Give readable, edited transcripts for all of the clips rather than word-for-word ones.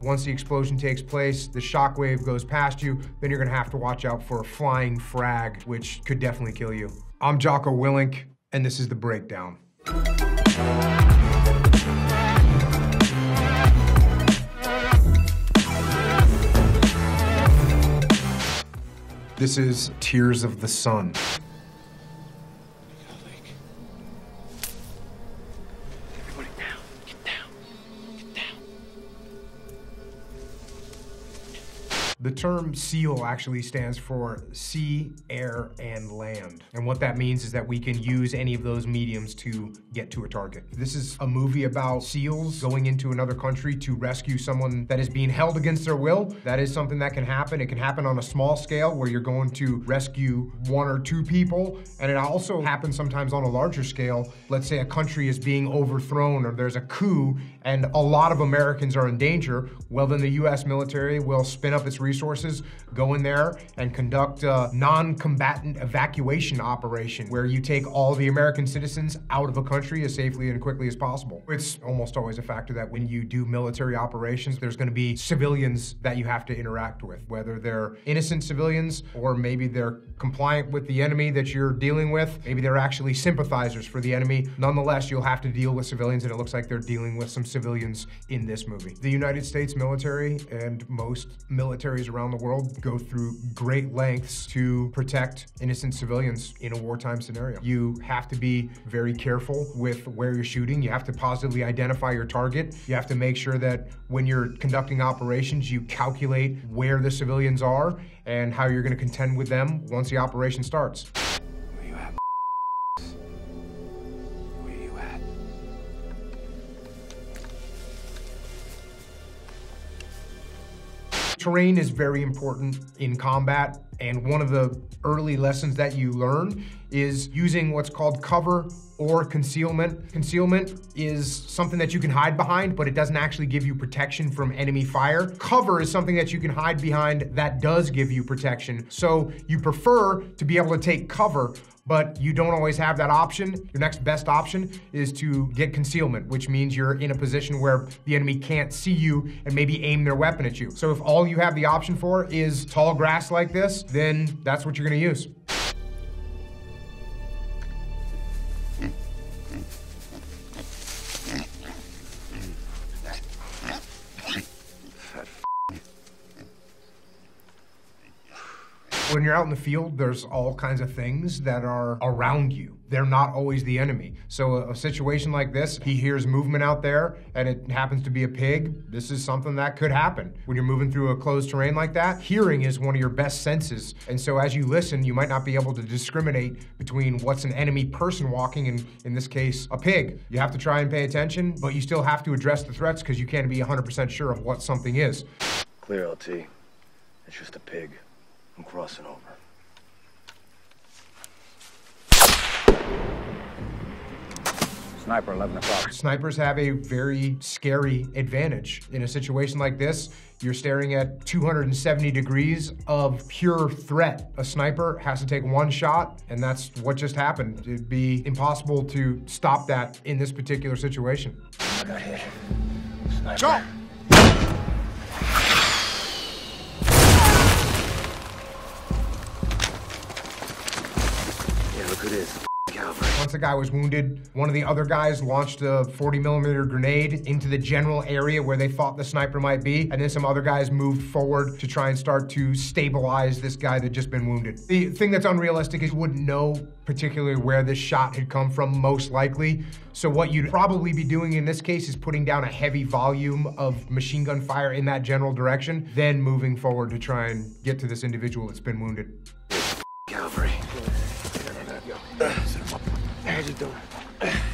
Once the explosion takes place, the shockwave goes past you, then you're gonna have to watch out for a flying frag, which could definitely kill you. I'm Jocko Willink, and this is The Breakdown. This is Tears of the Sun. Everybody down. Get down. Get down. The term SEAL actually stands for sea, air, and land. And what that means is that we can use any of those mediums to get to a target. This is a movie about SEALs going into another country to rescue someone that is being held against their will. That is something that can happen. It can happen on a small scale where you're going to rescue 1 or 2 people. And it also happens sometimes on a larger scale. Let's say a country is being overthrown or there's a coup and a lot of Americans are in danger. Well, then the US military will spin up its resources, go in there and conduct a non-combatant evacuation operation where you take all the American citizens out of a country as safely and quickly as possible. It's almost always a factor that when you do military operations, there's gonna be civilians that you have to interact with, whether they're innocent civilians or maybe they're compliant with the enemy that you're dealing with. Maybe they're actually sympathizers for the enemy. Nonetheless, you'll have to deal with civilians, and it looks like they're dealing with some civilians in this movie. The United States military and most militaries around the world go through great lengths to protect innocent civilians in a wartime scenario. You have to be very careful with where you're shooting. You have to positively identify your target. You have to make sure that when you're conducting operations, you calculate where the civilians are and how you're going to contend with them once the operation starts. Where you at? Where you at? Terrain is very important in combat, and one of the early lessons that you learn is using what's called cover or concealment. Concealment is something that you can hide behind, but it doesn't actually give you protection from enemy fire. Cover is something that you can hide behind that does give you protection. So you prefer to be able to take cover, but you don't always have that option. Your next best option is to get concealment, which means you're in a position where the enemy can't see you and maybe aim their weapon at you. So if all you have the option for is tall grass like this, then that's what you're gonna use. When you're out in the field, there's all kinds of things that are around you. They're not always the enemy. So a situation like this, he hears movement out there and it happens to be a pig. This is something that could happen. When you're moving through a closed terrain like that, hearing is one of your best senses. And so as you listen, you might not be able to discriminate between what's an enemy person walking and, in this case, a pig. You have to try and pay attention, but you still have to address the threats because you can't be 100% sure of what something is. Clear, LT. It's just a pig. I'm crossing over. Sniper, 11 o'clock. Snipers have a very scary advantage. In a situation like this, you're staring at 270 degrees of pure threat. A sniper has to take 1 shot, and that's what just happened. It'd be impossible to stop that in this particular situation. I got hit. Sniper. Go! Look who it is. Once a guy was wounded, one of the other guys launched a 40mm grenade into the general area where they thought the sniper might be, and then some other guys moved forward to try and start to stabilize this guy that just been wounded. The thing that's unrealistic is you wouldn't know particularly where this shot had come from, most likely. So what you'd probably be doing in this case is putting down a heavy volume of machine gun fire in that general direction, then moving forward to try and get to this individual that's been wounded. Cavalry. How's he doing?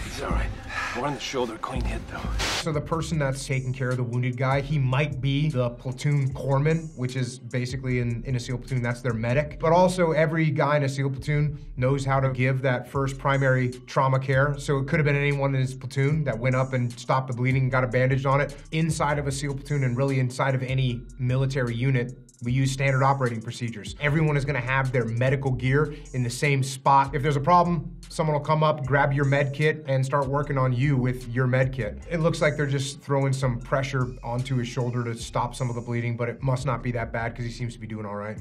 He's all right. One on the shoulder, clean hit though. So the person that's taking care of the wounded guy, he might be the platoon corpsman, which is basically in a SEAL platoon, that's their medic. But also every guy in a SEAL platoon knows how to give that first primary trauma care. So it could have been anyone in his platoon that went up and stopped the bleeding and got a bandage on it. Inside of a SEAL platoon and really inside of any military unit, We use standard operating procedures. Everyone is gonna have their medical gear in the same spot. If there's a problem, someone will come up, grab your med kit, and start working on you with your med kit. It looks like they're just throwing some pressure onto his shoulder to stop some of the bleeding, but it must not be that bad because he seems to be doing all right.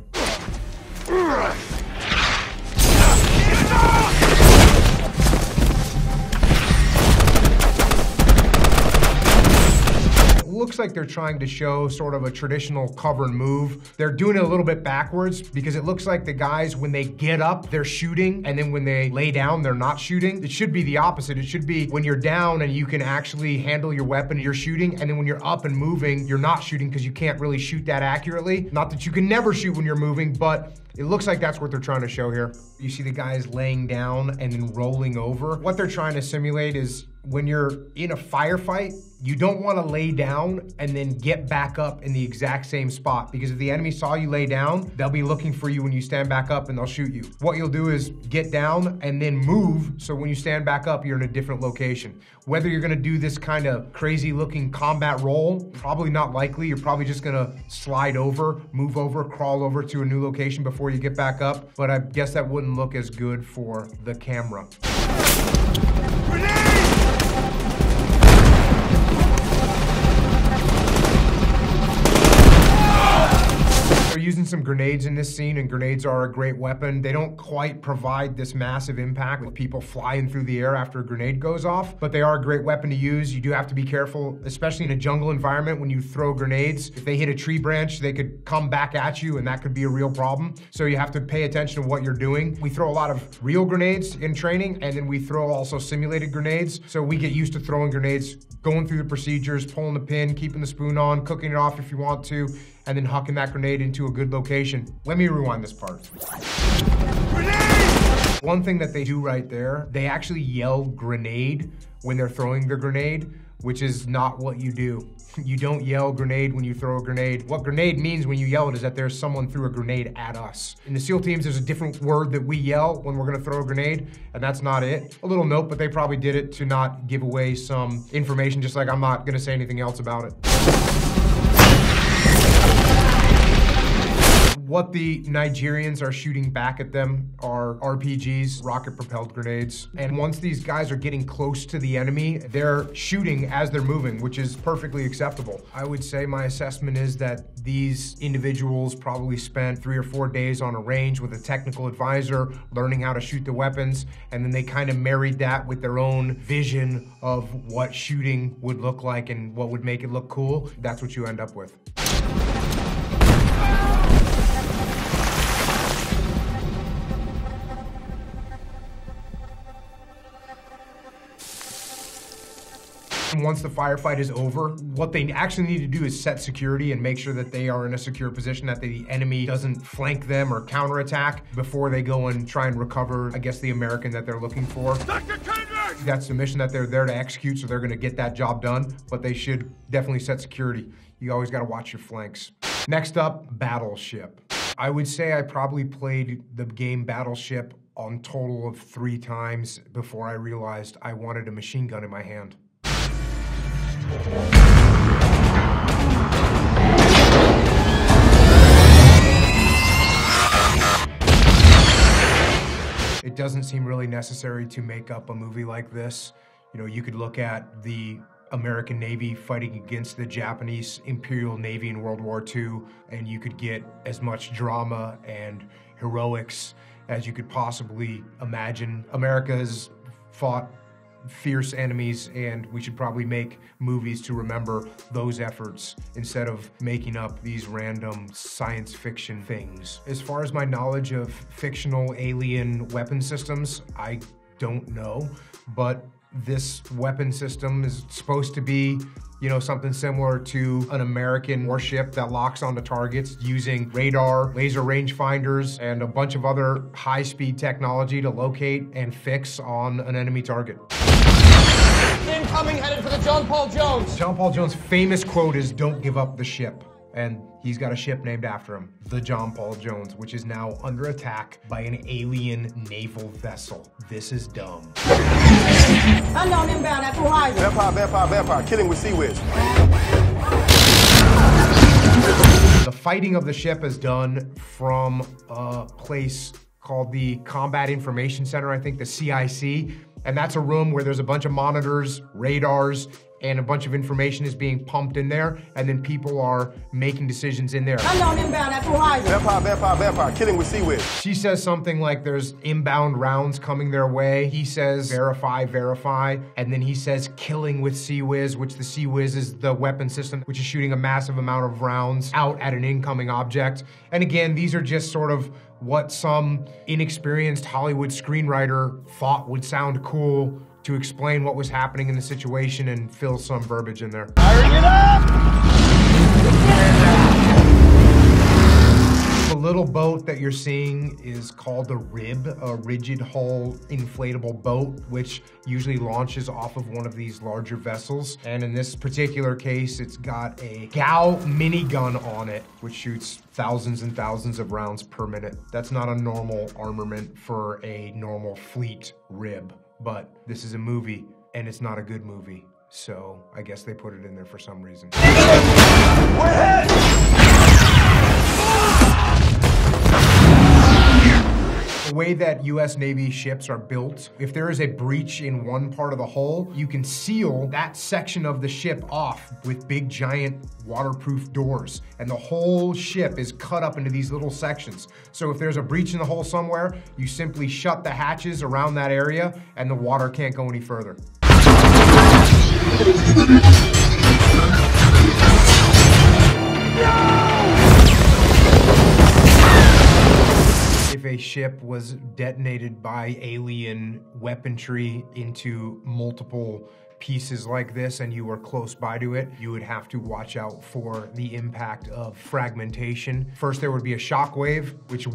Looks like they're trying to show sort of a traditional cover and move. They're doing it a little bit backwards because it looks like the guys, when they get up, they're shooting, and then when they lay down, they're not shooting. It should be the opposite. It should be when you're down and you can actually handle your weapon, you're shooting, and then when you're up and moving, you're not shooting because you can't really shoot that accurately. Not that you can never shoot when you're moving, but it looks like that's what they're trying to show here. You see the guys laying down and then rolling over. What they're trying to simulate is when you're in a firefight, you don't want to lay down and then get back up in the exact same spot, because if the enemy saw you lay down, they'll be looking for you when you stand back up and they'll shoot you. What you'll do is get down and then move, so when you stand back up, you're in a different location. Whether you're gonna do this kind of crazy looking combat roll, probably not likely. You're probably just gonna slide over, move over, crawl over to a new location before you get back up, but I guess that wouldn't look as good for the camera. They're using some grenades in this scene, and grenades are a great weapon. They don't quite provide this massive impact with people flying through the air after a grenade goes off, but they are a great weapon to use. You do have to be careful, especially in a jungle environment when you throw grenades. If they hit a tree branch, they could come back at you, and that could be a real problem. So you have to pay attention to what you're doing. We throw a lot of real grenades in training, and then we throw also simulated grenades. So we get used to throwing grenades, going through the procedures, pulling the pin, keeping the spoon on, cooking it off if you want to, and then hucking that grenade into a good location. Let me rewind this part. Grenade! One thing that they do right there, they actually yell grenade when they're throwing the grenade, which is not what you do. You don't yell grenade when you throw a grenade. What grenade means when you yell it is that there's someone threw a grenade at us. In the SEAL teams, there's a different word that we yell when we're gonna throw a grenade, and that's not it. A little note, but they probably did it to not give away some information, just like I'm not gonna say anything else about it. What the Nigerians are shooting back at them are RPGs, rocket-propelled grenades. And once these guys are getting close to the enemy, they're shooting as they're moving, which is perfectly acceptable. I would say my assessment is that these individuals probably spent 3 or 4 days on a range with a technical advisor, learning how to shoot the weapons, and then they kind of married that with their own vision of what shooting would look like and what would make it look cool. That's what you end up with. Once the firefight is over, what they actually need to do is set security and make sure that they are in a secure position, that the enemy doesn't flank them or counterattack before they go and try and recover, I guess, the American that they're looking for. Dr. Kendrick! That's the mission that they're there to execute, so they're gonna get that job done, but they should definitely set security. You always gotta watch your flanks. Next up, Battleship. I would say I probably played the game Battleship on total of 3 times before I realized I wanted a machine gun in my hand. It doesn't seem really necessary to make up a movie like this. You know, you could look at the American Navy fighting against the Japanese Imperial Navy in World War II, and you could get as much drama and heroics as you could possibly imagine. America has fought fierce enemies, and we should probably make movies to remember those efforts instead of making up these random science fiction things. As far as my knowledge of fictional alien weapon systems, I don't know, but this weapon system is supposed to be, you know, something similar to an American warship that locks onto targets using radar, laser rangefinders, and a bunch of other high-speed technology to locate and fix on an enemy target. Incoming, headed for the John Paul Jones. John Paul Jones' famous quote is, "Don't give up the ship." And he's got a ship named after him, the John Paul Jones, which is now under attack by an alien naval vessel. This is dumb. Unknown inbound at Horizon. Vampire, killing with sea witch. The fighting of the ship is done from a place called the Combat Information Center, I think the CIC. And that's a room where there's a bunch of monitors, radars, and a bunch of information is being pumped in there, and then people are making decisions in there. Unknown inbound at horizon. Vampire, killing with seaweed. She says something like there's inbound rounds coming their way. He says verify, and then he says killing with Sea-Wiz, which the Sea-Wiz is the weapon system, which is shooting a massive amount of rounds out at an incoming object. And again, these are just sort of what some inexperienced Hollywood screenwriter thought would sound cool to explain what was happening in the situation and fill some verbiage in there. Firing it up! The little boat that you're seeing is called a rib, a rigid hull inflatable boat, which usually launches off of one of these larger vessels. And in this particular case, it's got a Gao minigun on it, which shoots thousands and thousands of rounds per minute. That's not a normal armament for a normal fleet rib. But this is a movie, and it's not a good movie. So I guess they put it in there for some reason. We're hit! The way that US Navy ships are built, if there is a breach in one part of the hull, you can seal that section of the ship off with big giant waterproof doors. And the whole ship is cut up into these little sections. So if there's a breach in the hull somewhere, you simply shut the hatches around that area and the water can't go any further. If a ship was detonated by alien weaponry into multiple pieces like this and you were close by to it, you would have to watch out for the impact of fragmentation. First, there would be a shockwave, which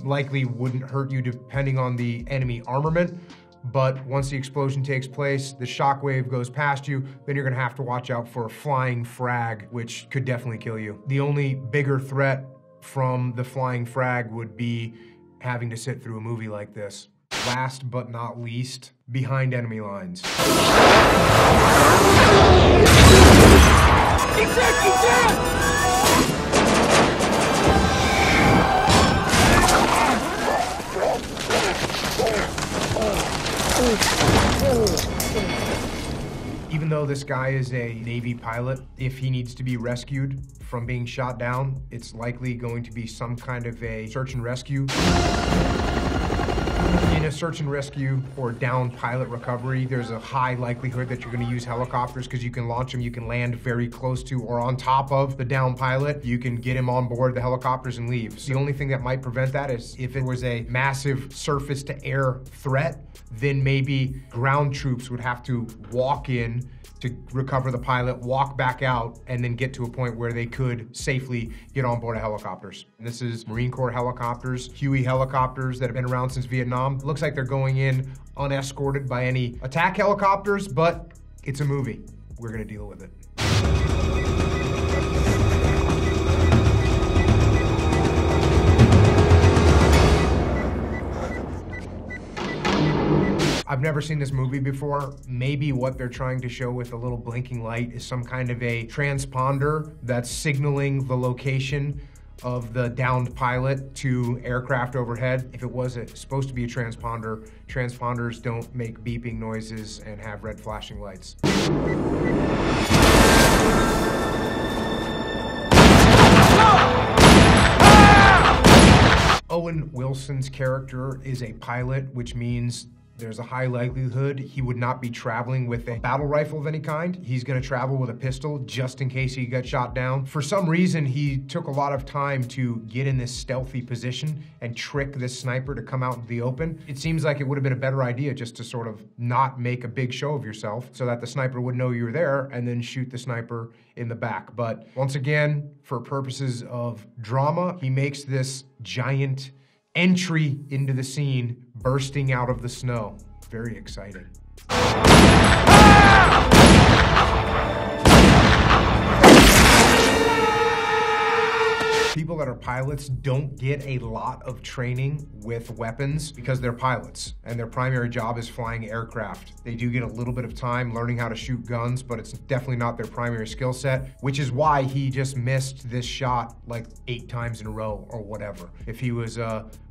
likely wouldn't hurt you depending on the enemy armament. But once the explosion takes place, the shockwave goes past you, then you're gonna have to watch out for a flying frag, which could definitely kill you. The only bigger threat from the flying frag would be having to sit through a movie like this. Last but not least, behind enemy lines. Even though this guy is a Navy pilot, if he needs to be rescued from being shot down, it's likely going to be some kind of a search and rescue. In a search and rescue or downed pilot recovery, there's a high likelihood that you're going to use helicopters because you can launch them, you can land very close to or on top of the downed pilot. You can get him on board the helicopters and leave. So the only thing that might prevent that is if it was a massive surface to air threat, then maybe ground troops would have to walk in to recover the pilot, walk back out, and then get to a point where they could safely get on board of helicopters. And this is Marine Corps helicopters, Huey helicopters that have been around since Vietnam. It looks like they're going in unescorted by any attack helicopters, but it's a movie. We're gonna deal with it. I've never seen this movie before. Maybe what they're trying to show with a little blinking light is some kind of a transponder that's signaling the location of the downed pilot to aircraft overhead. If it was supposed to be a transponder, transponders don't make beeping noises and have red flashing lights. Owen Wilson's character is a pilot, which means there's a high likelihood he would not be traveling with a battle rifle of any kind. He's gonna travel with a pistol just in case he got shot down. For some reason, he took a lot of time to get in this stealthy position and trick this sniper to come out into the open. It seems like it would have been a better idea just to sort of not make a big show of yourself so that the sniper would know you were there and then shoot the sniper in the back. But once again, for purposes of drama, he makes this giant entry into the scene, bursting out of the snow. Very exciting. People people that are pilots don't get a lot of training with weapons because they're pilots and their primary job is flying aircraft. They do get a little bit of time learning how to shoot guns, but it's definitely not their primary skill set, which is why he just missed this shot like 8 times in a row or whatever. If he was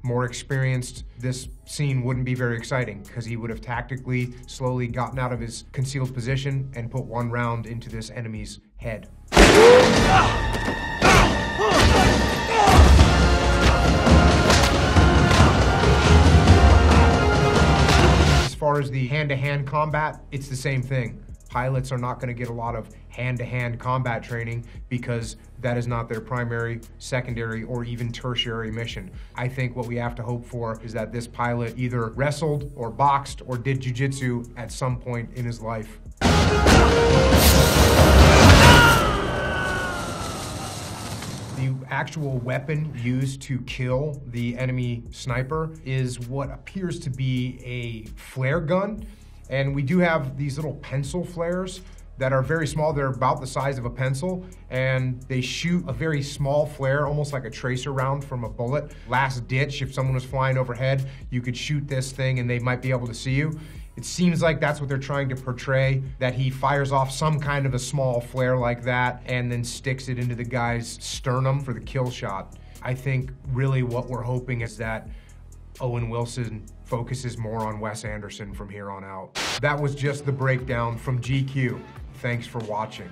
more experienced, this scene wouldn't be very exciting because he would have tactically slowly gotten out of his concealed position and put one round into this enemy's head. As far as the hand-to-hand combat, it's the same thing. Pilots are not going to get a lot of hand-to-hand combat training because that is not their primary, secondary, or even tertiary mission. I think what we have to hope for is that this pilot either wrestled or boxed or did jiu-jitsu at some point in his life. The actual weapon used to kill the enemy sniper is what appears to be a flare gun. And we do have these little pencil flares that are very small. They're about the size of a pencil, and they shoot a very small flare, almost like a tracer round from a bullet. Last ditch, if someone was flying overhead, you could shoot this thing and they might be able to see you. It seems like that's what they're trying to portray, that he fires off some kind of a small flare like that and then sticks it into the guy's sternum for the kill shot. I think really what we're hoping is that Owen Wilson focuses more on Wes Anderson from here on out. That was just the breakdown from GQ. Thanks for watching.